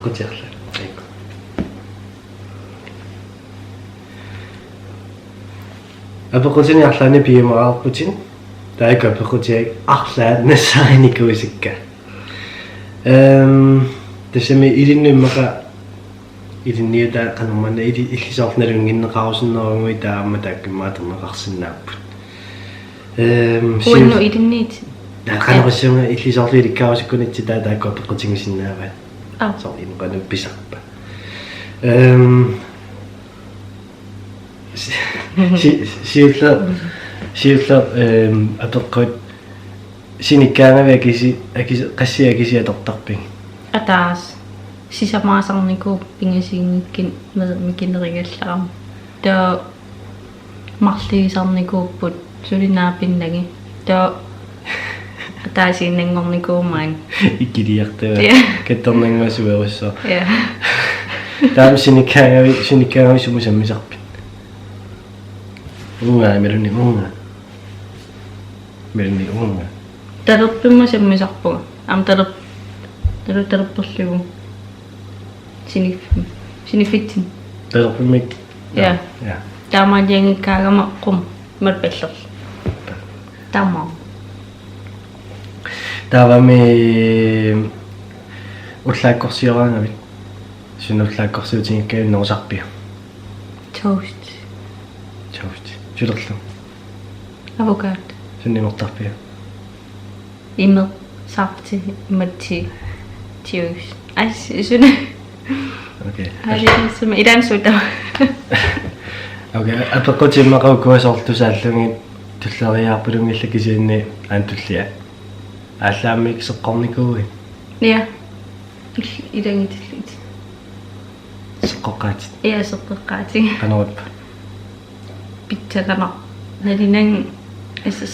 qutiarla aiku apequtini arlaani piimaraarputin taika apequtiak arlaat nassaanikuisikka tasami ilinnuimmaqa ilinniuta qanermanna illisoornalunginneqarusinnerungui taamma taakkimmaaterneqarsinnaapпут Uinnu ilinniit qanerussunga illisoorliilikkarusikkunitsi taakku apequtigisinnaavaat so inqanuppisarpa siulla apeqqut sinikkaangavia qassiakisiatortarping ataas sisamaasarniku pingasiingikkin mikinerigallaram ta marliisarnikuupput sulinaapinnagi ta ataasiinnangornikuumaang ikkiliartava kattornanguasuerusso ja taam sinikkaangavi sumusammisarpit melunni talerpimma sammisarpuga am talerpperlugu sinifitsin talerpimmik ja taamaaliangikkaagamma qum malpallerl taammaa taavami ullaakkorsiораангавит sunnullaakkorsiutiнгиккаи норсарпиу toast сулерлу avocado sunнимортарпиу immer sapti matti tius ai sunne окей сум идан сута окей апеққутиммақаукуасоорлусааллуги туллериаарпулунгиллакисиинни аантуллиа ааллааммик сеққорникууи ja idangitlit сеққоққаатит ja seqqaati канаруппа pittakana nalinang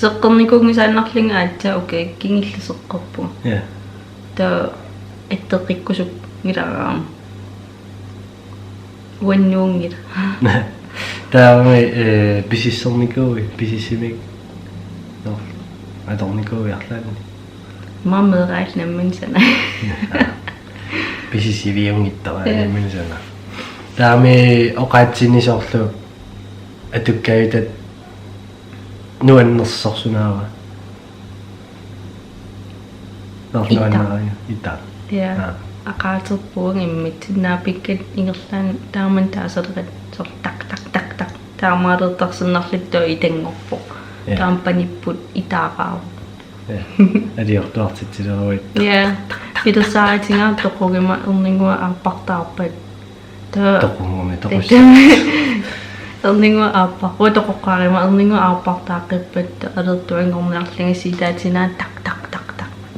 seqqernikuungisaannarlinga aatsa okay kingilluseqqorpu ja ta atteqikkusuk ngilaraam wannuungila таавами писиссерникууи писиссимик но аторникууи арлаани mammeeraallnamman sana писисивиунгиттара намминсана таами оқаатсинисоорлу атуккаитат нуаннерсорсунаава норнуаннераа ита ja aqaaterpuung immitsinnaapikkat ingerlaan taaman taaserrat sor tak taamaalertarsinnarlittu itangorpo taampannipput itaaqaavu алиортуартитсилеруит ja пидерсааитингаа тоқугима ернингуа ааппартаарпат тоқунгуми тоқус ернингуа ааппарпу тоқоққаарима ернингуа ааппартааққиппат алертуангорниарлинга ситаатинаа так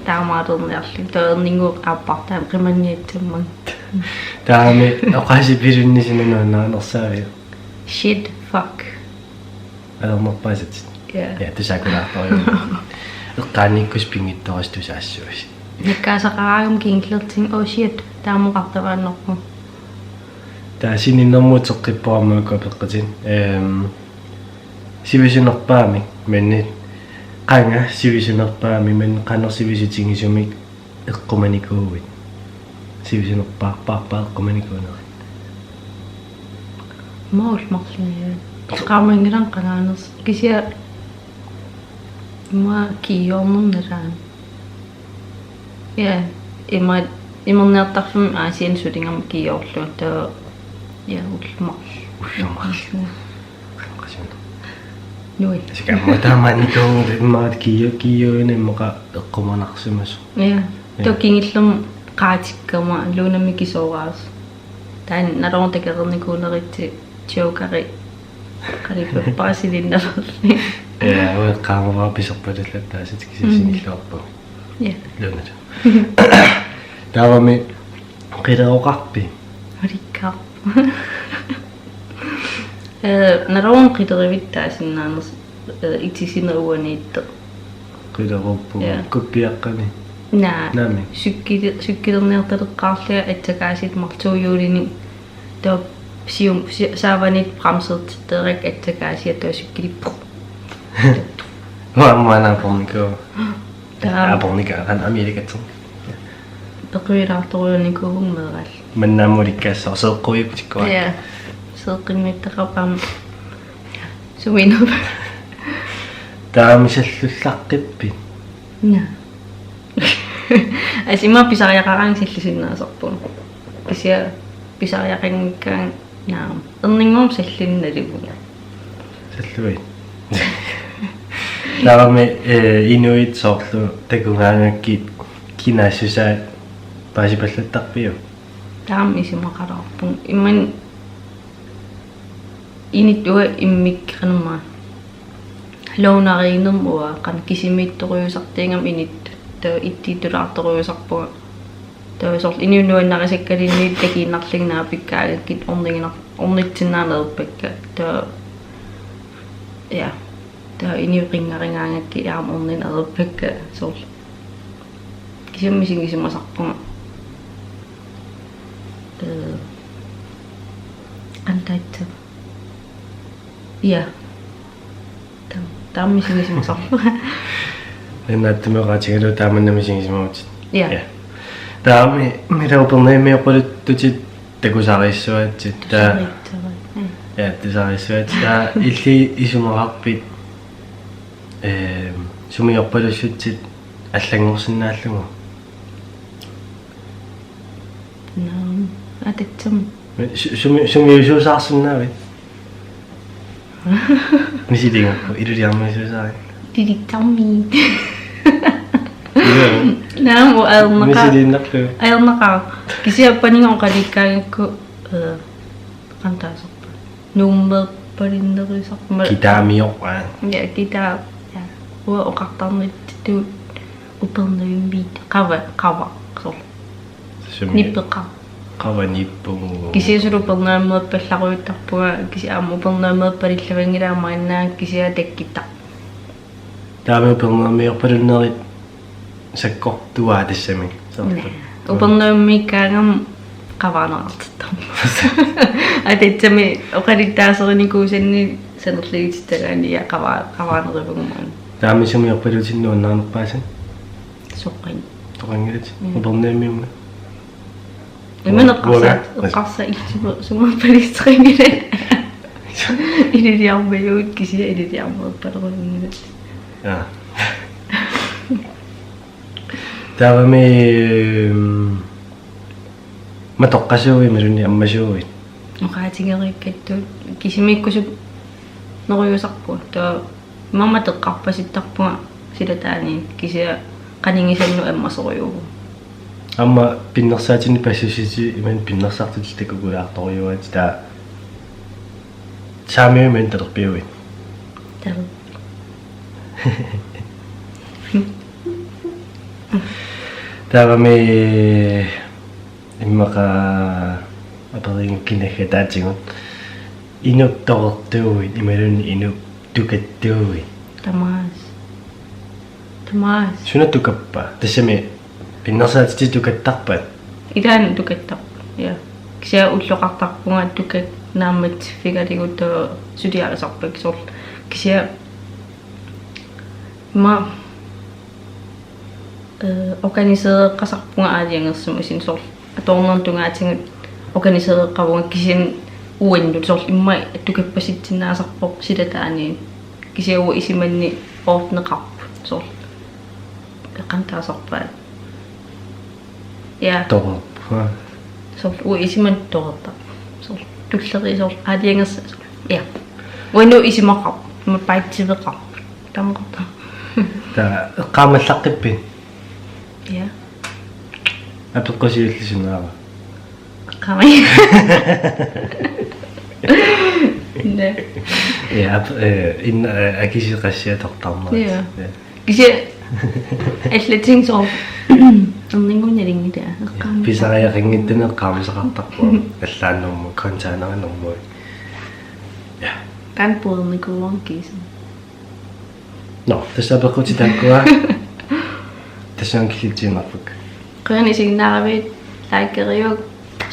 таамаалерниарлин тоернингу ааппартаа қиманниатсамман таами оқаси пилуннисинанаанаанерсаави shit fuck алернерпаасат ja тусакулаартариу эққааниккус пингитторас тусаассуас никкаасақараагам кингилертин oh shit таамоқартавааннерпу таасининнэрмуутеққиппуармааку пеққатин сивисинерпаами манни qanga sivisunerpaami man qanersivisutigisumik eqqumanikuuvit sivisunerpaarpaarpaa eqqumanikuuneri maul marlunga qaamangiraan qanaaners kisia ma kiyornerneraan ja immernertarfum aasian sutingam kiyorlu ta ja ulmar Nui. Sekä muuta manitoon maat kiioinen muka eqqumanarsimas. Ja. Tokingillum qaatikkama luunammikisoraas. Tän narontekerernikuuneritti chokari. Qarippaasilinnererli. Ja, oi qaamara piserpalalla taasitkisissinilluarpu. Ja. Luunat. Taavami qileroqarpi. Rikka. Naroon qiterivittaasinnaaners itisineruaniitte. Qileruppu kuppiaqqani. Naami. Sykkilernertaleqqaarlua attakaasit martuujuulini too saavanit bremsertitterik attakaasia too sykkilippu. Maanapornikuu. Apornika han Amerikatsun. Peqilaartoruunikuuvung meeral. маннаамуликкаассаа сеэккуйуктиккуа Ja. Seeqimmittaqapam. Suminup. таамисаллуллаққиппи Ja. Asima pisariaqarang sillusinnaasarpun. Kisia pisariaqinnikkaan naam. Erninngum sallinnaligu. саллуи таами инуит соорлу такунгаангаккит кинаассусаа паасипаллаттарпиу Taam isimaqalarpun. Imman inittua immikkanuma. Loonariinermua qan kisimiittoriusartiingam init ta ittitulaartoriusarpuga. Ta sort iniunuannarisakkalinnit takiinnarlingnaapikkaaggit ornitsinnaaleerpakka ta ja ta iniuqingaringaangakki aam orninaerpakka sort kisimmisingisimasarpunga antaitsa ja taammisingisimasarpunga нэнаттумеqaатигалу тааманнамисигисимаут ja таами милаупернеэмиоқулуттутит такусаариссуатсит таа ja тусаариссуат таа илли исумеқарпит сумиорпалуссутсит аллангорсинааллугу naam ататсам сумиусуусаарсинаавит мисилингакку илулиармисуусаари тилиттарми naam uaernaqa мисилиннарлу аернаqa кисиаппанингоқаликкаагакку qantaasarpa nuummeerpalinnerisarma китаамиорпаа ja kita ja uа oqartarnit tuut upernuimbiit qava so nippeqa qavanippuguu кисиасулу пернааммеэппалларуйуттарпуга кисиаама упернаамеэппалиллавангилаамааннаа кисиа таккиттар таами упернеэмиорпалуннерит саккортуаа тассами упернааммиккаагам qavaaneraartittar ататсами оқалиттаасерникуусанни санерлигититтагаани я qavaanерivugummaan таами сумиорпалутиннуаннаарнерпаасан соққин тоқангилат упернеэмиума иманеққарса иллисума сумаапалистерингила илиармаюут кисия илиармеэппалерунгилат ja таами матоққасууи малуни аммасууи оқаатингериккаттуут кисимиккусуп неруйусарпу таа маматеққарпаситтарпуга силатаани кисия qaningisannu аммасориугу амма пиннерсаатини пассусити иман пиннерсартут такугулаарторюат таа саамиумен талерпиуи таа таами иммака апарин кинахатаатигут инуттортууи ималуни инук тукаттууи тамаас сунатукаппа тассами пиннерсаатити тукаттарпат илаан тукаттар я кися уллоқартарпунга тукат нааммат фигалигутта сулиарисарпак сор кися ма органисеэққасарпунга аалиангерсума син сор аторнертунгаатингут органисеэққавунга кисин уаннут сор имма тукаппаситсинаасарпоқ силатаани кисиауа исиманни оортнеқарп сор qantaasarpaat ja торпа so исиман торта so туллери so аалиангерс ja уанну исимақар мапаатсивеқар тамқарта та эққаамаллаққиппи ja апеққусиуллисунаава qamai не ja ин акисиқассиатортарнера ja кися аллатин so нунгуннерингита эққаам писариақингиттунеэ қаамисақартарпу аллааннэрму контаанеринэрму ja канпуерникуан кис no тассапеққутитааккуа тассаан килитсиинарпак qani signaravit лайкериук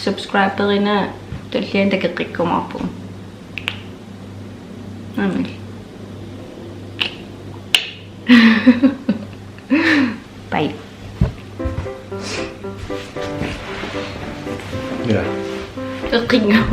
subscriberina толлиан такеққиккумарпу амил bye Ja. Dat ging nou.